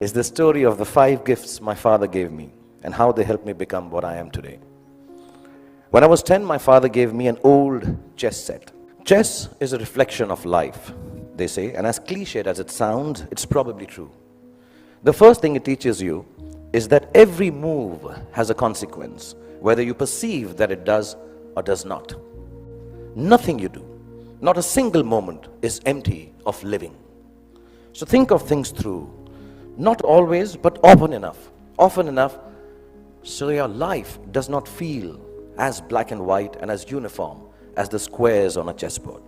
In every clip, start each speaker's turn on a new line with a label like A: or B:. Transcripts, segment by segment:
A: is the story of the 5 gifts my father gave me and how they helped me become what I am today. When I was 10, my father gave me an old chess set. Chess is a reflection of life, they say, and as cliched as it sounds, it's probably true. The first thing it teaches you is that every move has a consequence, whether you perceive that it does or does not. Nothing you do, not a single moment, is empty of living. So think of things through, not always, but often enough, so your life does not feel as black and white and as uniform as the squares on a chessboard.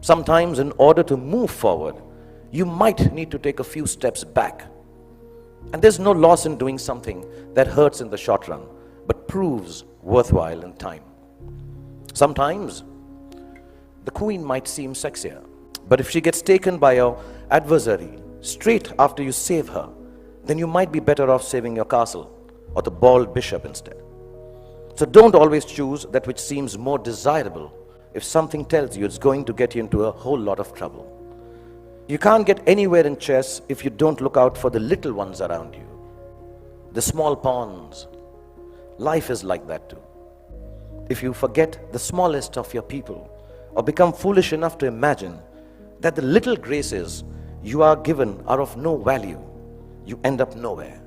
A: Sometimes, in order to move forward, you might need to take a few steps back. And there's no loss in doing something that hurts in the short run, but proves worthwhile in time. Sometimes, the queen might seem sexier, but if she gets taken by your adversary straight after you save her, then you might be better off saving your castle or the bald bishop instead. So don't always choose that which seems more desirable if something tells you it's going to get you into a whole lot of trouble. You can't get anywhere in chess if you don't look out for the little ones around you, the small pawns. Life is like that too. If you forget the smallest of your people or become foolish enough to imagine that the little graces you are given are of no value, you end up nowhere.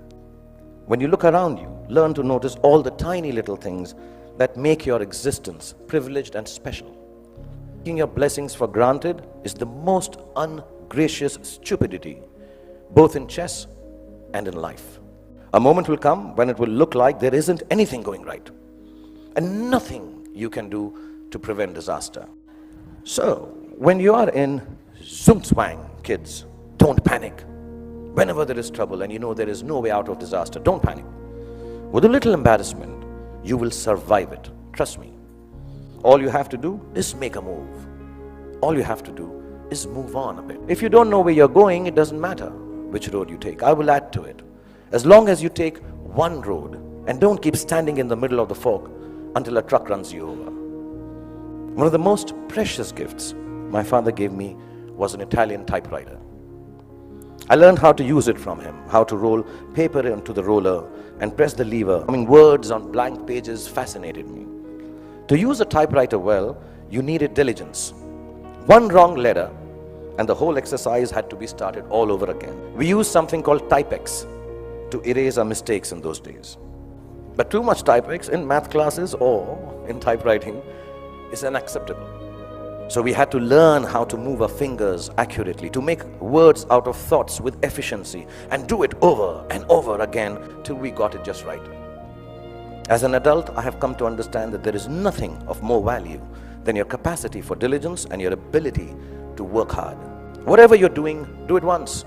A: When you look around you, learn to notice all the tiny little things that make your existence privileged and special. Taking your blessings for granted is the most ungracious stupidity, both in chess and in life. A moment will come when it will look like there isn't anything going right, and nothing you can do to prevent disaster. So, when you are in Zumzwang, kids, don't panic. Whenever there is trouble and you know there is no way out of disaster, don't panic. With a little embarrassment, you will survive it. Trust me. All you have to do is make a move. All you have to do is move on a bit. If you don't know where you're going, it doesn't matter which road you take. I will add to it. As long as you take one road and don't keep standing in the middle of the fog until a truck runs you over. One of the most precious gifts my father gave me was an Italian typewriter. I learned how to use it from him, how to roll paper into the roller and press the lever. Words on blank pages fascinated me. To use a typewriter well, you needed diligence. One wrong letter and the whole exercise had to be started all over again. We used something called Typex to erase our mistakes in those days. But too much Typex in math classes or in typewriting is unacceptable. So we had to learn how to move our fingers accurately, to make words out of thoughts with efficiency, and do it over and over again till we got it just right. As an adult, I have come to understand that there is nothing of more value than your capacity for diligence and your ability to work hard. Whatever you're doing, do it once.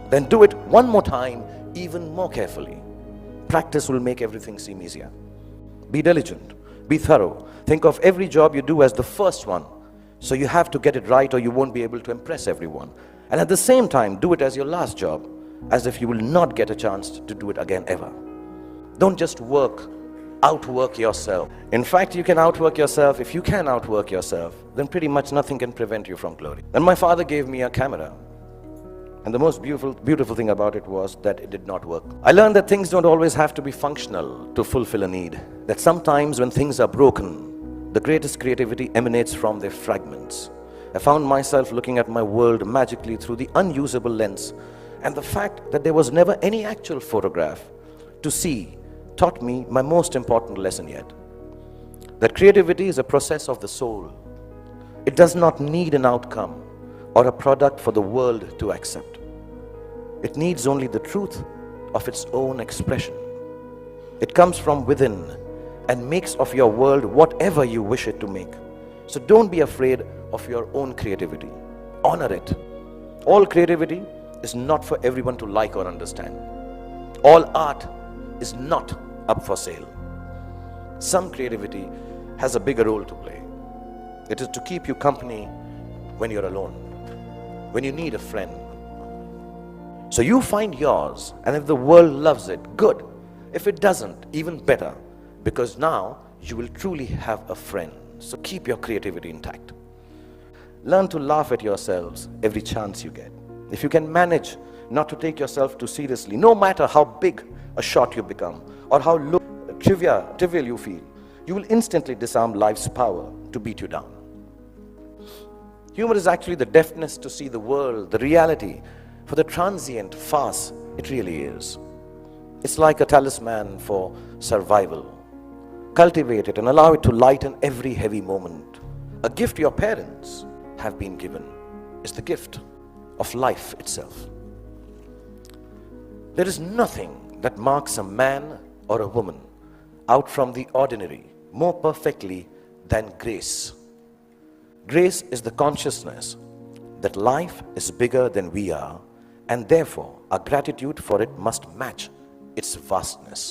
A: Then do it one more time, even more carefully. Practice will make everything seem easier. Be diligent, be thorough. Think of every job you do as the first one. So you have to get it right or you won't be able to impress everyone. And at the same time, do it as your last job, as if you will not get a chance to do it again ever. Don't just outwork yourself. In fact, you can outwork yourself. If you can outwork yourself, then pretty much nothing can prevent you from glory. Then my father gave me a camera. And the most beautiful thing about it was that it did not work. I learned that things don't always have to be functional to fulfill a need. That sometimes when things are broken, the greatest creativity emanates from their fragments. I found myself looking at my world magically through the unusable lens, and the fact that there was never any actual photograph to see taught me my most important lesson yet. That creativity is a process of the soul. It does not need an outcome or a product for the world to accept. It needs only the truth of its own expression. It comes from within and makes of your world whatever you wish it to make. So don't be afraid of your own creativity. Honor it. All creativity is not for everyone to like or understand. All art is not up for sale. Some creativity has a bigger role to play. It is to keep you company when you're alone, when you need a friend. So you find yours, and if the world loves it, good. If it doesn't, even better. Because now you will truly have a friend. So keep your creativity intact. Learn to laugh at yourselves every chance you get. If you can manage not to take yourself too seriously, no matter how big a shot you become or how low, trivial you feel, you will instantly disarm life's power to beat you down. Humor is actually the deafness to see the world, the reality, for the transient farce it really is. It's like a talisman for survival. Cultivate it and allow it to lighten every heavy moment. A gift your parents have been given is the gift of life itself. There is nothing that marks a man or a woman out from the ordinary more perfectly than grace. Grace is the consciousness that life is bigger than we are, and therefore our gratitude for it must match its vastness.